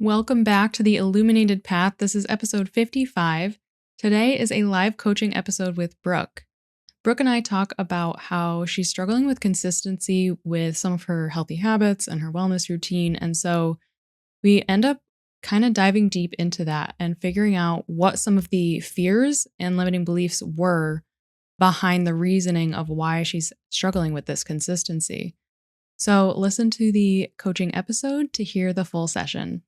Welcome back to the Illuminated Path. This is episode 55. Today is a live coaching episode with Brooke. Brooke and I talk about how she's struggling with consistency with some of her healthy habits and her wellness routine. And so we end up kind of diving deep into that and figuring out what some of the fears and limiting beliefs were behind the reasoning of why she's struggling with this consistency. So listen to the coaching episode to hear the full session.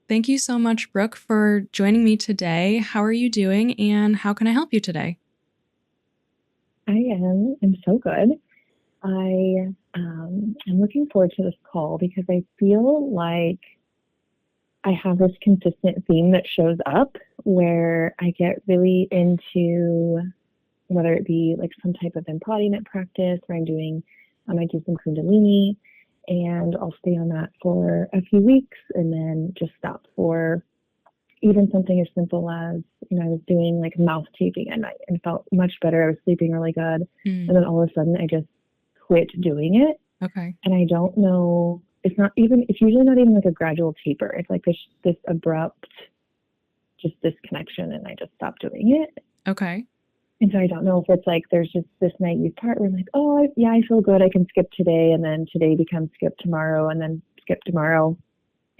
Thank you so much, Brooke, for joining me today. How are you doing and how can I help you today? I'm so good. I'm looking forward to this call because I feel like I have this consistent theme that shows up where I get really into whether it be like some type of embodiment practice where I do some Kundalini, and I'll stay on that for a few weeks and then just stop for even something as simple as, I was doing like mouth taping at night and felt much better. I was sleeping really good. And then all of a sudden I just quit doing it. Okay. And I don't know, it's usually not even like a gradual taper. It's like this abrupt, just disconnection, and I just stopped doing it. Okay. And so I don't know if it's like there's just this naive part where I'm like, oh, yeah, I feel good. I can skip today. And then today becomes skip tomorrow and then skip tomorrow.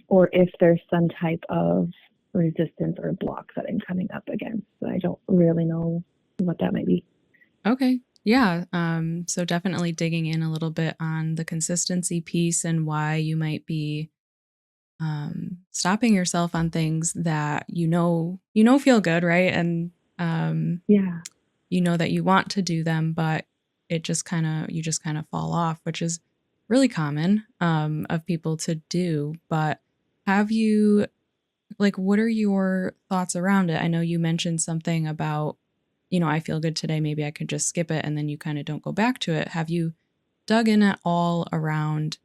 Or if there's some type of resistance or block that I'm coming up against. So I don't really know what that might be. Okay. Yeah. So definitely digging in a little bit on the consistency piece and why you might be stopping yourself on things that you know feel good, right? And you know that you want to do them, but you just kind of fall off, which is really common of people to do. But have you, like, what are your thoughts around it? I know you mentioned something about, I feel good today, maybe I could just skip it, and then you kind of don't go back to it. Have you dug in at all around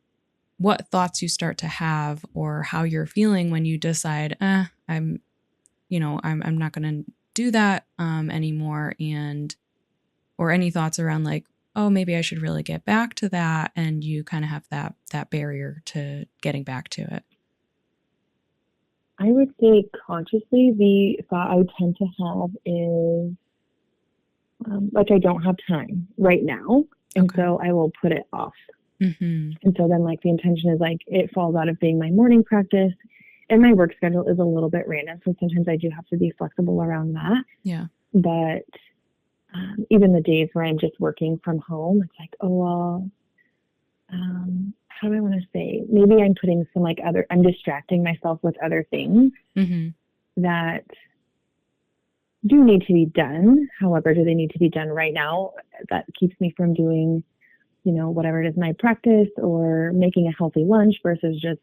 what thoughts you start to have or how you're feeling when you decide, I'm not going to do that anymore, or any thoughts around like, oh, maybe I should really get back to that, and you kind of have that barrier to getting back to it? I would say consciously the thought I tend to have is like I don't have time right now, and so I will put it off. Mm-hmm. And so then like the intention is like it falls out of being my morning practice, and my work schedule is a little bit random, so sometimes I do have to be flexible around that. Yeah. But even the days where I'm just working from home, it's like, oh, well, how do I want to say? Maybe I'm putting I'm distracting myself with other things that do need to be done. However, do they need to be done right now? That keeps me from doing, whatever it is, my practice or making a healthy lunch versus just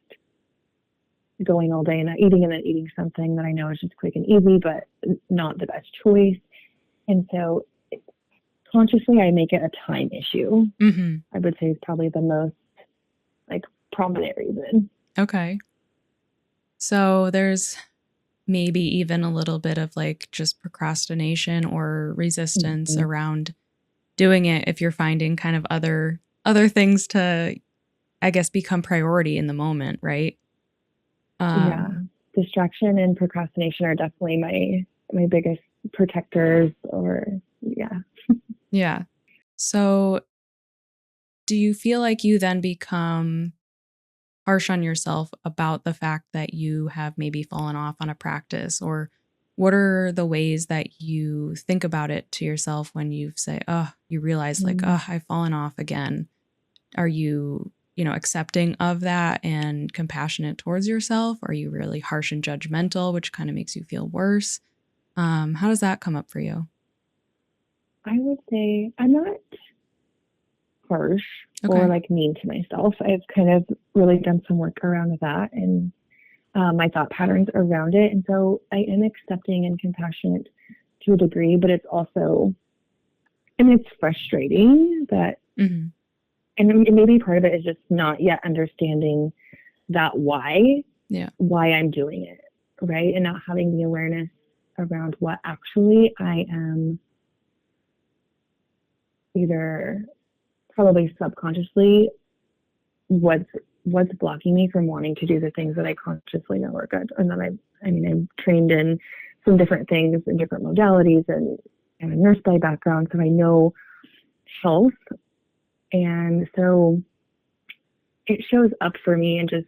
going all day and not eating and then eating something that I know is just quick and easy, but not the best choice. And so consciously, I make it a time issue. I would say is probably the most prominent reason. Okay. So there's maybe even a little bit of like just procrastination or resistance around doing it if you're finding kind of other things to, I guess, become priority in the moment, right? Distraction and procrastination are definitely my biggest protectors, Yeah. So do you feel like you then become harsh on yourself about the fact that you have maybe fallen off on a practice? Or what are the ways that you think about it to yourself when you say, you realize like, I've fallen off again? Are you, accepting of that and compassionate towards yourself? Are you really harsh and judgmental, which kind of makes you feel worse? How does that come up for you? I would say I'm not harsh or mean to myself. I've kind of really done some work around that and my thought patterns around it. And so I am accepting and compassionate to a degree, but it's also, it's frustrating that, and maybe part of it is just not yet understanding that why I'm doing it, right? And not having the awareness around what actually I am either probably subconsciously what's what's blocking me from wanting to do the things that I consciously know are good. And then I'm trained in some different things and different modalities, and I'm a nurse by background, so I know health. And so it shows up for me in just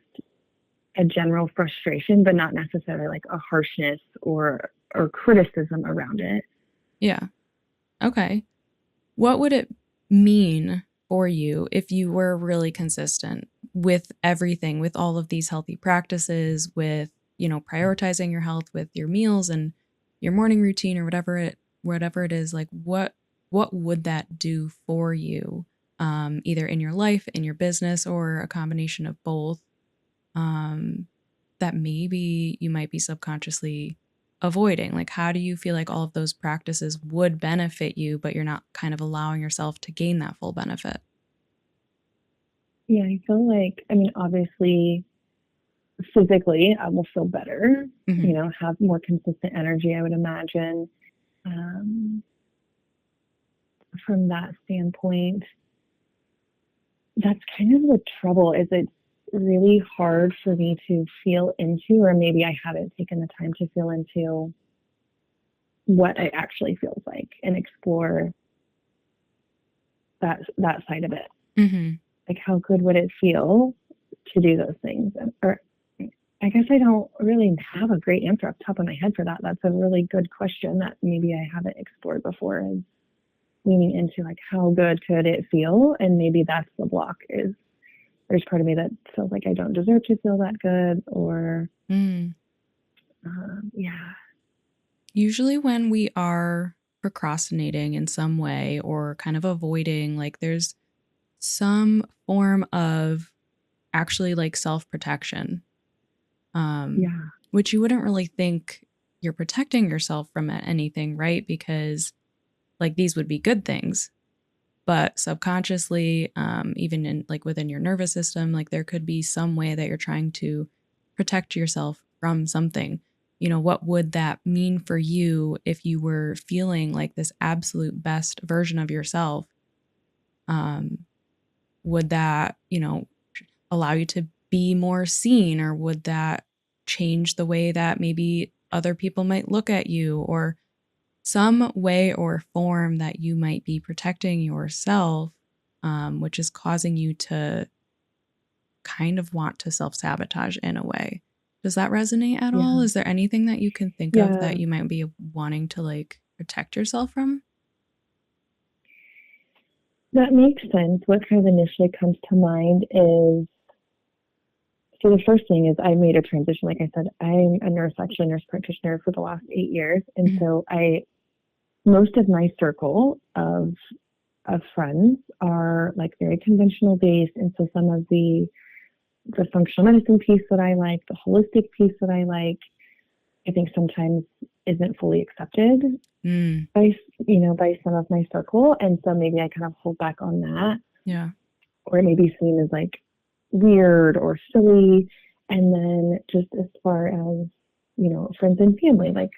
a general frustration, but not necessarily like a harshness or criticism around it. Yeah. Okay. What would it mean for you if you were really consistent with everything, with all of these healthy practices, with, prioritizing your health with your meals and your morning routine or whatever it is, like what would that do for you? Either in your life, in your business, or a combination of both, that maybe you might be subconsciously avoiding? Like, how do you feel like all of those practices would benefit you, but you're not kind of allowing yourself to gain that full benefit? Yeah, I feel like, I mean, obviously, physically, I will feel better, Mm-hmm. have more consistent energy, I would imagine. Um, from that standpoint, that's kind of the trouble, is it's really hard for me to feel into, or maybe I haven't taken the time to feel into what it actually feels like and explore that side of it. Mm-hmm. Like, how good would it feel to do those things? Or I guess I don't really have a great answer off the top of my head for that. That's a really good question that maybe I haven't explored before, is leaning into like, how good could it feel? And maybe that's the block, is there's part of me that feels like I don't deserve to feel that good, or Mm. yeah. Usually when we are procrastinating in some way or kind of avoiding, like there's some form of actually like self-protection, um, Yeah. which you wouldn't really think you're protecting yourself from anything, right? Because like these would be good things, but subconsciously, even in like within your nervous system, like there could be some way that you're trying to protect yourself from something. What would that mean for you if you were feeling like this absolute best version of yourself? Um, would that, allow you to be more seen, or would that change the way that maybe other people might look at you, or some way or form that you might be protecting yourself, which is causing you to kind of want to self sabotage in a way? Does that resonate at all? Yeah. Is there anything that you can think of that Yeah. you might be wanting to like protect yourself from? That makes sense. What kind of initially comes to mind is, so the first thing is, I made a transition. Like I said, I'm a nurse, actually a nurse practitioner for the last 8 years. And Mm-hmm. so most of my circle of friends are like very conventional based. And so some of the functional medicine piece that I like, the holistic piece that I like, I think sometimes isn't fully accepted Mm, by, by some of my circle. And so maybe I kind of hold back on that, yeah. or it may be seen as like weird or silly. And then just as far as, friends and family, like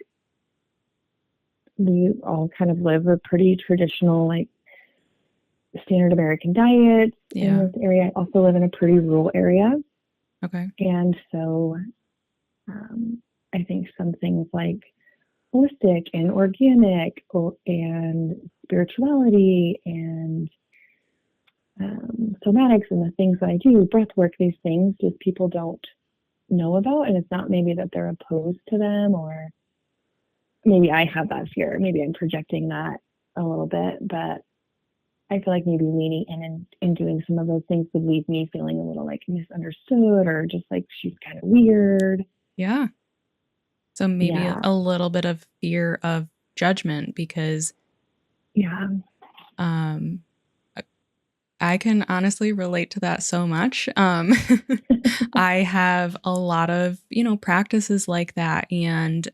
we all kind of live a pretty traditional, like standard American diet in Yeah. this area. I also live in a pretty rural area. Okay. And so I think some things like holistic and organic, and spirituality and somatics and the things that I do, breath work, these things just people don't know about. And it's not maybe that they're opposed to them, or maybe I have that fear. Maybe I'm projecting that a little bit, but I feel like maybe leaning in and doing some of those things would leave me feeling a little like misunderstood, or just like she's kind of weird. Yeah. So maybe a Yeah. a little bit of fear of judgment, because Yeah. um I can honestly relate to that so much. I have a lot of, practices like that, and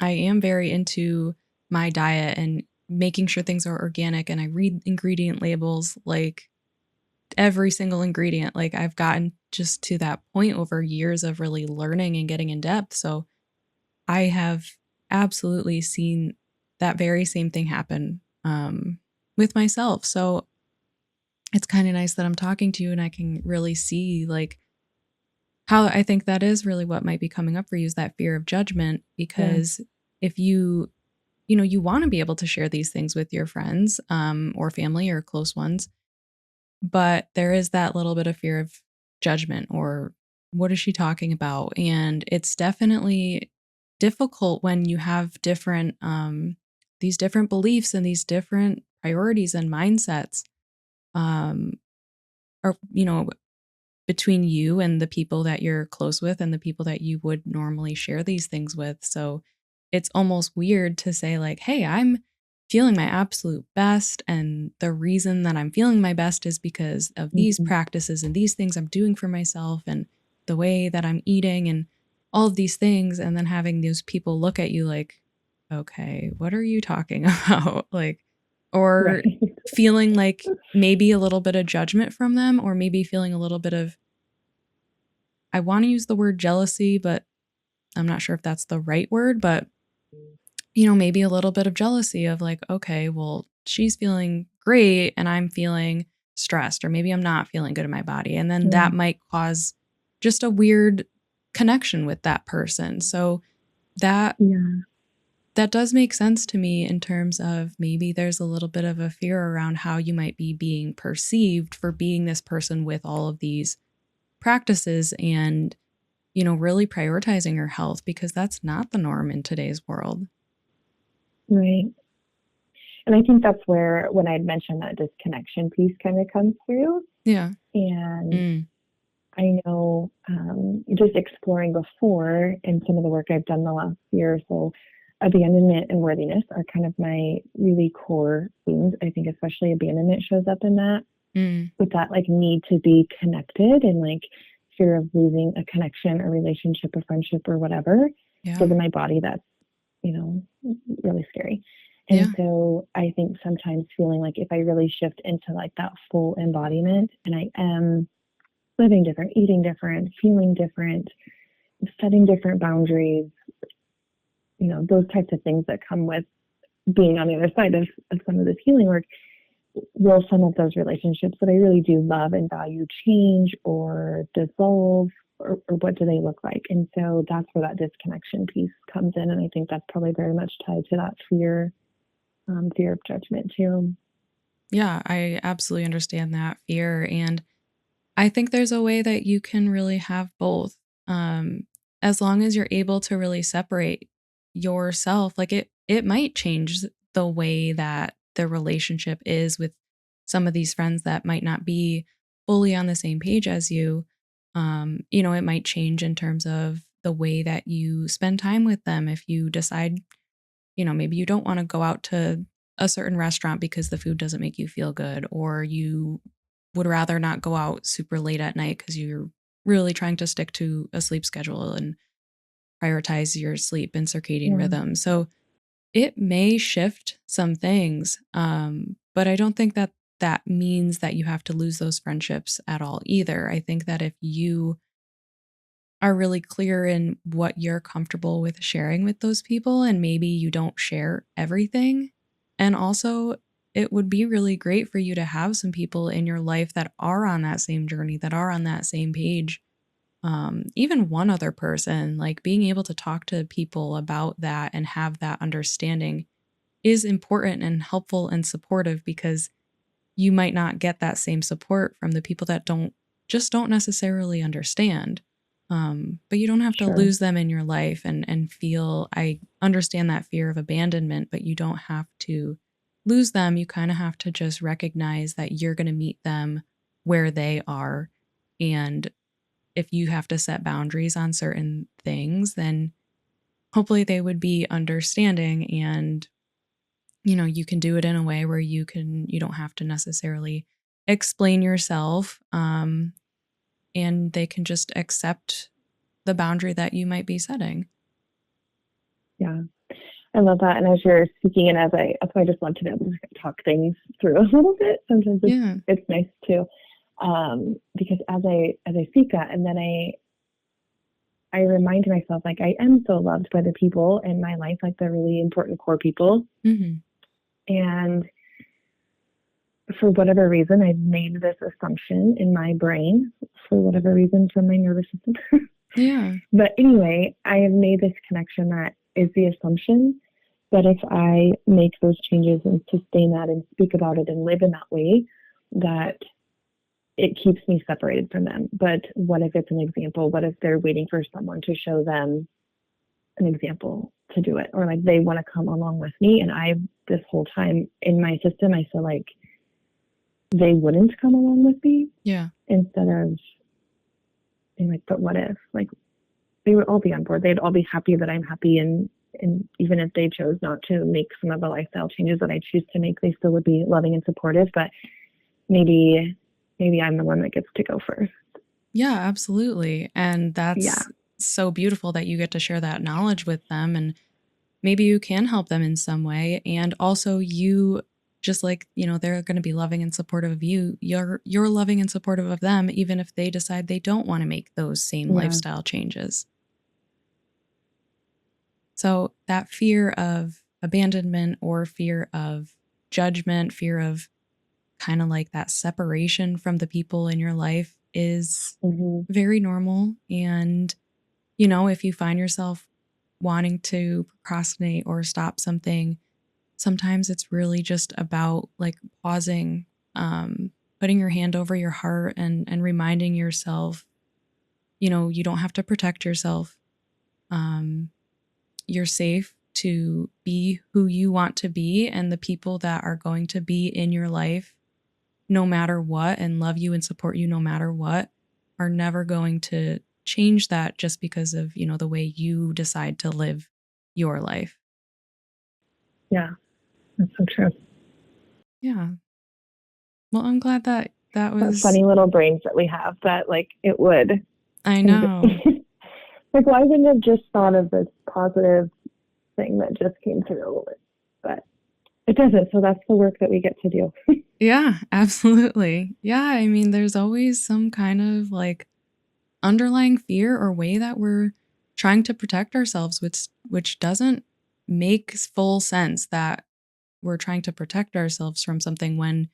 I am very into my diet and making sure things are organic, and I read ingredient labels like every single ingredient. Like I've gotten just to that point over years of really learning and getting in depth. So I have absolutely seen that very same thing happen, with myself. So it's kind of nice that I'm talking to you and I can really see like how I think that is really what might be coming up for you is that fear of judgment, Yeah. because if you want to be able to share these things with your friends, or family or close ones, but there is that little bit of fear of judgment or what is she talking about? And it's definitely difficult when you have different these different beliefs and these different priorities and mindsets, um or between you and the people that you're close with and the people that you would normally share these things with. So it's almost weird to say, like, hey, I'm feeling my absolute best. And the reason that I'm feeling my best is because of these Mhm. practices and these things I'm doing for myself and the way that I'm eating and all of these things. And then having those people look at you like, okay, what are you talking about? Like, or Right. feeling like maybe a little bit of judgment from them, or maybe feeling a little bit of, I want to use the word jealousy, but I'm not sure if that's the right word, but maybe a little bit of jealousy of like, okay, well, she's feeling great and I'm feeling stressed, or maybe I'm not feeling good in my body. And then that Mm. might cause just a weird connection with that person. So that Yeah. that does make sense to me in terms of maybe there's a little bit of a fear around how you might be being perceived for being this person with all of these practices and really prioritizing your health, because that's not the norm in today's world. Right. And I think that's where, when I'd mentioned that disconnection piece kind of comes through. Yeah. And Mm. I know, just exploring before in some of the work I've done the last year or so, abandonment and worthiness are kind of my really core themes. I think especially abandonment shows up in that, Mm. with that like need to be connected and like fear of losing a connection, a relationship, a friendship, or whatever. Yeah. Given my body, that's, you know, really scary. And Yeah. so I think sometimes feeling like if I really shift into like that full embodiment and I am living different, eating different, feeling different, setting different boundaries, those types of things that come with being on the other side of some of this healing work, will some of those relationships that I really do love and value change or dissolve, or what do they look like? And so that's where that disconnection piece comes in. And I think that's probably very much tied to that fear of judgment too. Yeah. I absolutely understand that fear. And I think there's a way that you can really have both. Um, as long as you're able to really separate yourself, like it might change the way that the relationship is with some of these friends that might not be fully on the same page as you. It might change in terms of the way that you spend time with them if you decide, maybe you don't want to go out to a certain restaurant because the food doesn't make you feel good, or you would rather not go out super late at night because you're really trying to stick to a sleep schedule and prioritize your sleep and circadian Yeah, rhythm. So it may shift some things, but I don't think that that means that you have to lose those friendships at all either. I think that if you are really clear in what you're comfortable with sharing with those people, and maybe you don't share everything. And also, it would be really great for you to have some people in your life that are on that same journey, that are on that same page. Even one other person, like being able to talk to people about that and have that understanding is important and helpful and supportive, because you might not get that same support from the people that don't necessarily understand. But you don't have to sure. lose them in your life and feel, I understand that fear of abandonment, but you don't have to lose them. You kind of have to just recognize that you're going to meet them where they are. And if you have to set boundaries on certain things, then hopefully they would be understanding, and you can do it in a way where you don't have to necessarily explain yourself, and they can just accept the boundary that you might be setting. Yeah. I love that. And as you're speaking, and that's why I just love to be able to talk things through a little bit. Sometimes Yeah. it's nice too, because as I speak that, and then I remind myself like I am so loved by the people in my life, like the really important core people. Mhm. And for whatever reason, I've made this assumption in my brain, for whatever reason, from my nervous system. Yeah. But anyway, I have made this connection that is the assumption that if I make those changes and sustain that and speak about it and live in that way, that it keeps me separated from them. But what if it's an example? What if they're waiting for someone to show them an example to do it? Or like they want to come along with me, and I, this whole time in my system, I feel like they wouldn't come along with me. Yeah. Instead of being like, but what if? Like, they would all be on board. They'd all be happy that I'm happy, and even if they chose not to make some of the lifestyle changes that I choose to make, they still would be loving and supportive. But maybe I'm the one that gets to go first. Yeah, absolutely. And Yeah. that's so beautiful that you get to share that knowledge with them, and maybe you can help them in some way. And also you, just like, they're going to be loving and supportive of you. You're loving and supportive of them, even if they decide they don't want to make those same Yeah. lifestyle changes. So that fear of abandonment or fear of judgment, fear of kind of like that separation from the people in your life is Mm-hmm. very normal. And, if you find yourself wanting to procrastinate or stop something, sometimes it's really just about like pausing, putting your hand over your heart and reminding yourself, you don't have to protect yourself. Um, you're safe to be who you want to be, and the people that are going to be in your life no matter what and love you and support you no matter what are never going to change that just because of, the way you decide to live your life. Yeah, that's so true. Yeah. Well, I'm glad that What was, funny little brains that we have, that like it would. I And know. like, why wouldn't have just thought of this positive thing that just came through? But it doesn't. So that's the work that we get to do. Yeah, absolutely. Yeah. I mean, there's always some kind of like underlying fear or way that we're trying to protect ourselves, which doesn't make full sense that we're trying to protect ourselves from something when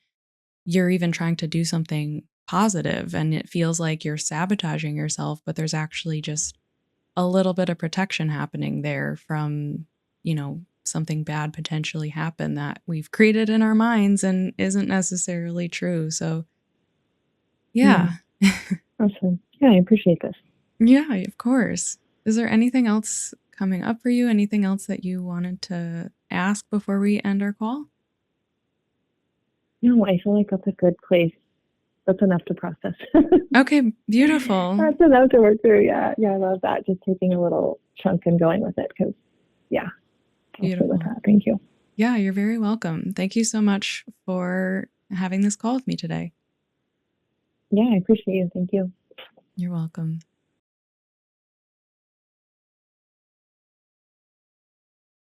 you're even trying to do something positive and it feels like you're sabotaging yourself, but there's actually just a little bit of protection happening there from, something bad potentially happen that we've created in our minds and isn't necessarily true. So, Yeah. yeah. Awesome. Yeah, I appreciate this. Yeah, of course. Is there anything else coming up for you? Anything else that you wanted to ask before we end our call? No, I feel like that's a good place. That's enough to process. Okay, beautiful. That's enough to work through. Yeah. Yeah, I love that. Just taking a little chunk and going with it, because, yeah, I'll sit with Beautiful. that. Thank you. Yeah, you're very welcome. Thank you so much for having this call with me today. Yeah, I appreciate you. Thank you. You're welcome.